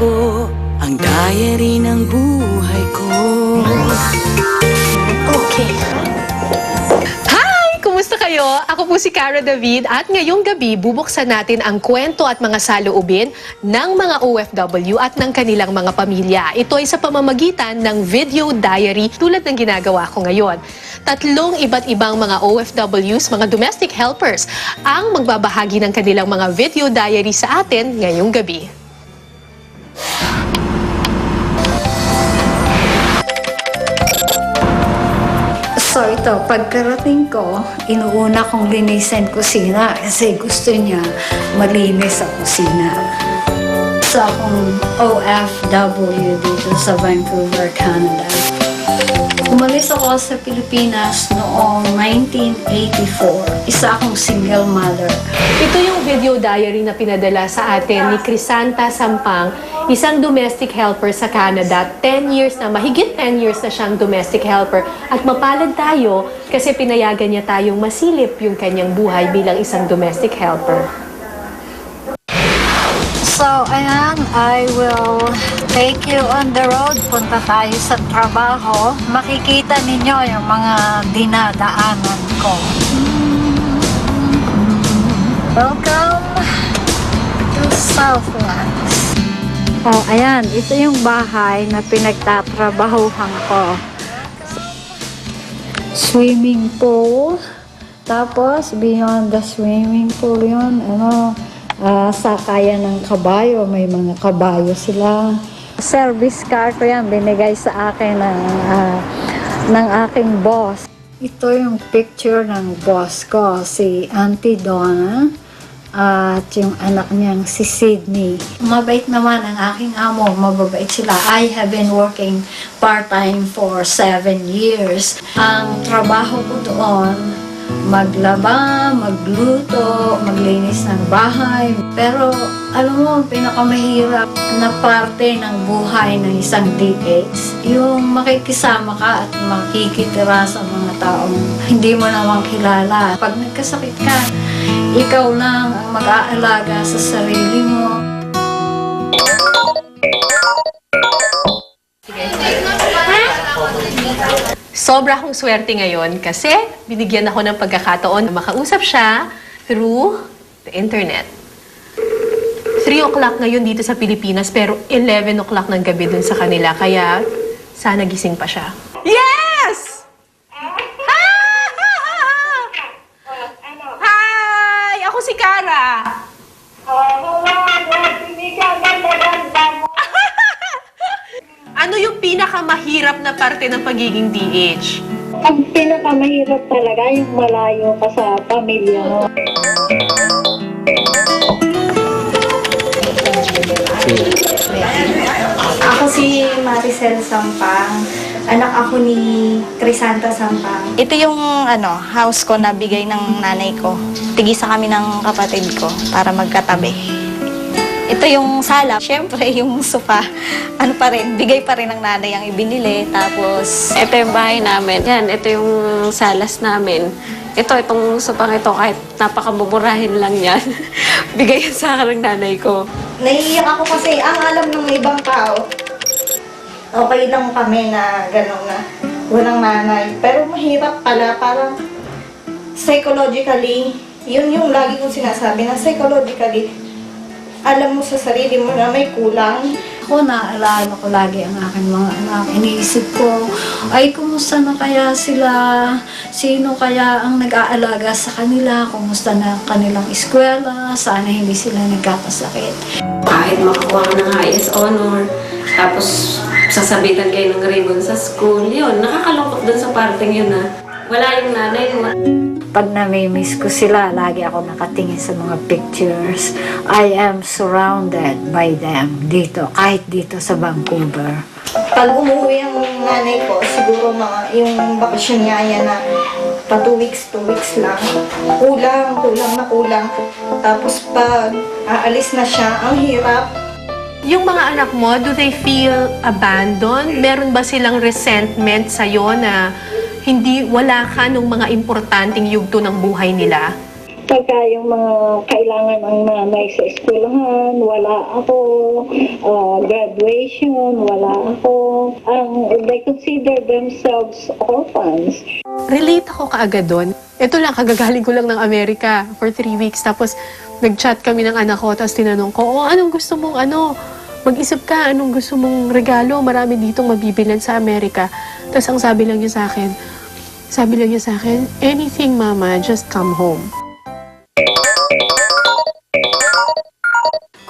ko, ang diary ng buhay ko. Okay. Hi! Kumusta kayo? Ako po si Cara David at ngayong gabi bubuksan natin ang kwento at mga saloobin ng mga OFW at ng kanilang mga pamilya. Ito ay sa pamamagitan ng video diary tulad ng ginagawa ko ngayon. Tatlong iba't ibang mga OFWs, mga domestic helpers, ang magbabahagi ng kanilang mga video diary sa atin ngayong gabi. So ito, pagkarating ko, inuuna kong linisin kusina kasi gusto niya malinis sa kusina. So akong OFW dito sa Vancouver, Canada. Umalis ako sa Pilipinas noong 1984. Isa akong single mother. Ito yung video diary na pinadala sa atin ni Crisanta Sampang, isang domestic helper sa Canada. 10 years na, mahigit 10 years na siyang domestic helper. At mapalad tayo kasi pinayagan niya tayong masilip yung kanyang buhay bilang isang domestic helper. So, ayan, I will take you on the road. Punta tayo sa trabaho. Makikita ninyo yung mga dinadaanan ko. Welcome to Southlands. Oh, ayan, ito yung bahay na pinagtatrabahuhan ko. Swimming pool. Tapos, beyond the swimming pool yun, sakayan ng kabayo. May mga kabayo sila. Service car ko yan, binigay sa akin ng aking boss. Ito yung picture ng boss ko, si Auntie Donna, at yung anak niyang si Sydney. Mabait naman ang aking amo, mababait sila. I have been working part-time for 7 years. Ang trabaho ko doon, maglaba, magluto, maglinis ng bahay. Pero alam mo, ang pinakamahirap na parte ng buhay ng isang DH, yung makikisama ka at makikitira sa mga taong hindi mo naman kilala. Pag nagkasakit ka, ikaw lang ang mag-aalaga sa sarili mo. Sobra akong swerte ngayon kasi binigyan ako ng pagkakataon na makausap siya through the internet. 3 o'clock ngayon dito sa Pilipinas pero 11 o'clock ng gabi dun sa kanila kaya sana gising pa siya. Yes! Hi! Ako si Cara. Ano yung pinakamahirap na parte ng pagiging DH? Ang pinakamahirap talaga yung malayo ka sa pamilya mo. Ako si Maricel Sampang. Anak ako ni Crisanta Sampang. Ito yung house ko na bigay ng nanay ko. Tigisa kami ng kapatid ko para magkatabi. Ito yung sala. Siyempre, yung sofa, bigay pa rin ng nanay ang ibinili. Tapos, ito yung bahay namin. Yan, ito yung salas namin. Itong sopang ito, kahit napakamumurahin lang yan. Bigay yan sa akin ng nanay ko. naiiyak ako kasi ang alam ng ibang tao, okay lang kami na gano'n na walang nanay. Pero mahirap pala, parang psychologically, yun yung lagi kong sinasabi na psychologically, alam mo sa sarili mo na may kulang. Ako, naaalala ko lagi ang aking mga anak. Iniisip ko, ay, kumusta na kaya sila? Sino kaya ang nag-aalaga sa kanila? Kumusta na ang kanilang eskwela? Sana hindi sila nagkakasakit. Kahit makakuha ka ng highest honor, tapos sasabitan kayo ng ribbon sa school, yun, nakakalungkot dun sa parting yun na wala yung nanay mo. Pag namimiss ko sila, lagi ako nakatingin sa mga pictures. I am surrounded by them dito, kahit dito sa Vancouver. Pag umuwi ang nanay ko, siguro yung bakasyon niya yan na pa 2 weeks lang. Kulang na kulang. Tapos pag aalis na siya, ang hirap. Yung mga anak mo, do they feel abandoned? Meron ba silang resentment sa'yo na wala ka nung mga importanteng yugto ng buhay nila? Pagka yung mga kailangan ng nanay sa eskwelahan, wala ako. Graduation, wala ako. They consider themselves orphans. Relate ako kaagad doon. Ito lang, kagagaling ko lang ng Amerika for 3 weeks. Tapos, nag-chat kami ng anak ko. Tapos, tinanong ko, anong gusto mong mag-isip ka, anong gusto mong regalo? Marami ditong mabibilan sa Amerika. Tapos, ang sabi lang niya sa akin, anything, mama, just come home.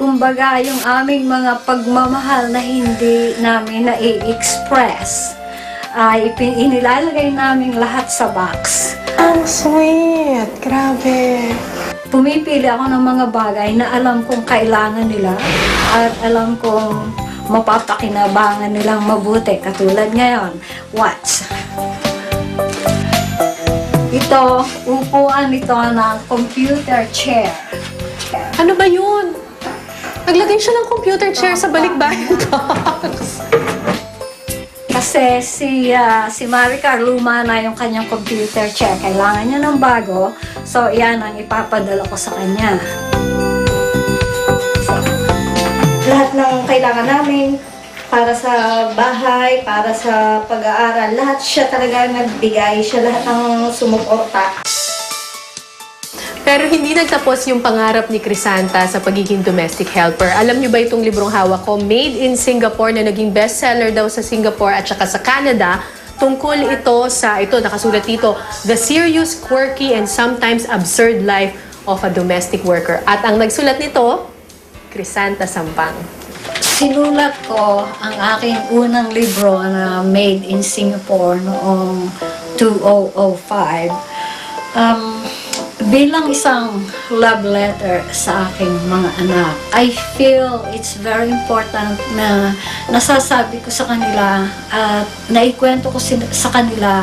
Kumbaga, yung aming mga pagmamahal na hindi namin na-i-express, ay inilalagay namin lahat sa box. Ang sweet! Grabe! Pumipili ako ng mga bagay na alam kong kailangan nila at alam kong mapapakinabangan nilang mabuti. Katulad ngayon, watch. Ito, upuan ito ng computer chair. Ano ba yun? Naglagay siya ng computer chair sa balikbayan box. Kasi si Maricar, luma na yung kanyang computer chair. Kailangan niya ng bago. So, yan ang ipapadala ko sa kanya. Lahat ng kailangan namin para sa bahay, para sa pag-aaral, lahat siya talaga nagbigay. Siya lahat ang sumuporta. Pero hindi nagtapos yung pangarap ni Crisanta sa pagiging domestic helper. Alam niyo ba itong librong hawak ko? Made in Singapore na naging bestseller daw sa Singapore at saka sa Canada. Tungkol ito sa, nakasulat dito, The Serious, Quirky, and Sometimes Absurd Life of a Domestic Worker. At ang nagsulat nito, Crisanta Sampang. Sinulat ko ang aking unang libro na Made in Singapore noong 2005. Bilang isang love letter sa aking mga anak, I feel it's very important na nasasabi ko sa kanila at naikwento ko sa kanila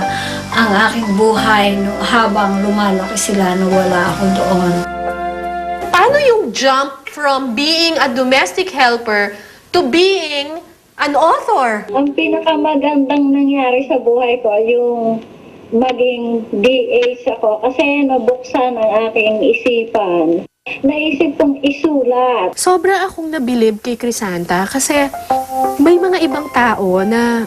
ang aking buhay habang lumalaki sila na wala ako doon. Paano yung jump from being a domestic helper to being an author? Ang pinakamagandang nangyari sa buhay ko yung maging DA ako kasi nabuksan ang aking isipan. Naisip kong isulat. Sobra akong nabilib kay Crisanta kasi may mga ibang tao na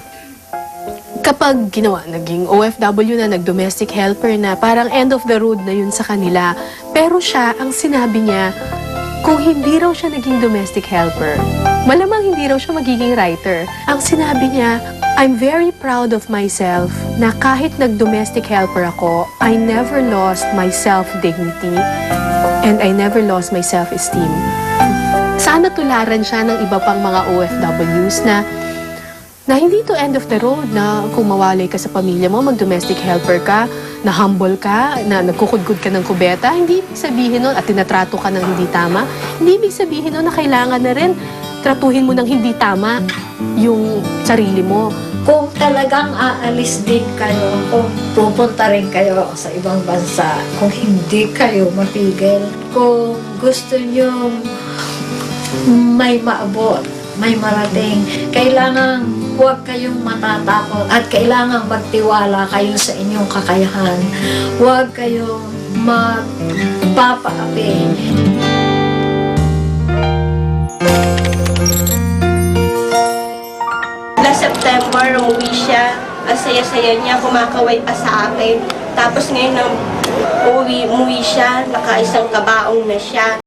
kapag naging OFW na, nag-domestic helper na, parang end of the road na yun sa kanila. Pero siya, ang sinabi niya, kung hindi raw siya naging domestic helper, malamang hindi raw siya magiging writer. Ang sinabi niya, I'm very proud of myself na kahit nag-domestic helper ako, I never lost my self-dignity and I never lost my self-esteem. Sana tularan siya ng iba pang mga OFWs na hindi to end of the road na kung mawalay ka sa pamilya mo, mag-domestic helper ka, na humble ka, na nagkukudkud ka ng kubeta, hindi ibig sabihin nun at tinatrato ka ng hindi tama, hindi ibig sabihin nun na kailangan na rin tratuhin mo ng hindi tama yung sarili mo. Kung talagang aalis din kayo, kung pupunta rin kayo sa ibang bansa, kung hindi kayo mapigil, kung gusto nyo may maabot, may marating, kailangan huwag kayong matatakot at kailangan magtiwala kayo sa inyong kakayahan. Huwag kayong magpapaapi. Last September, umuwi siya. Ang saya-saya niya, kumakaway pa sa akin. Tapos ngayon, umuwi siya, nakaisang kabaong na siya.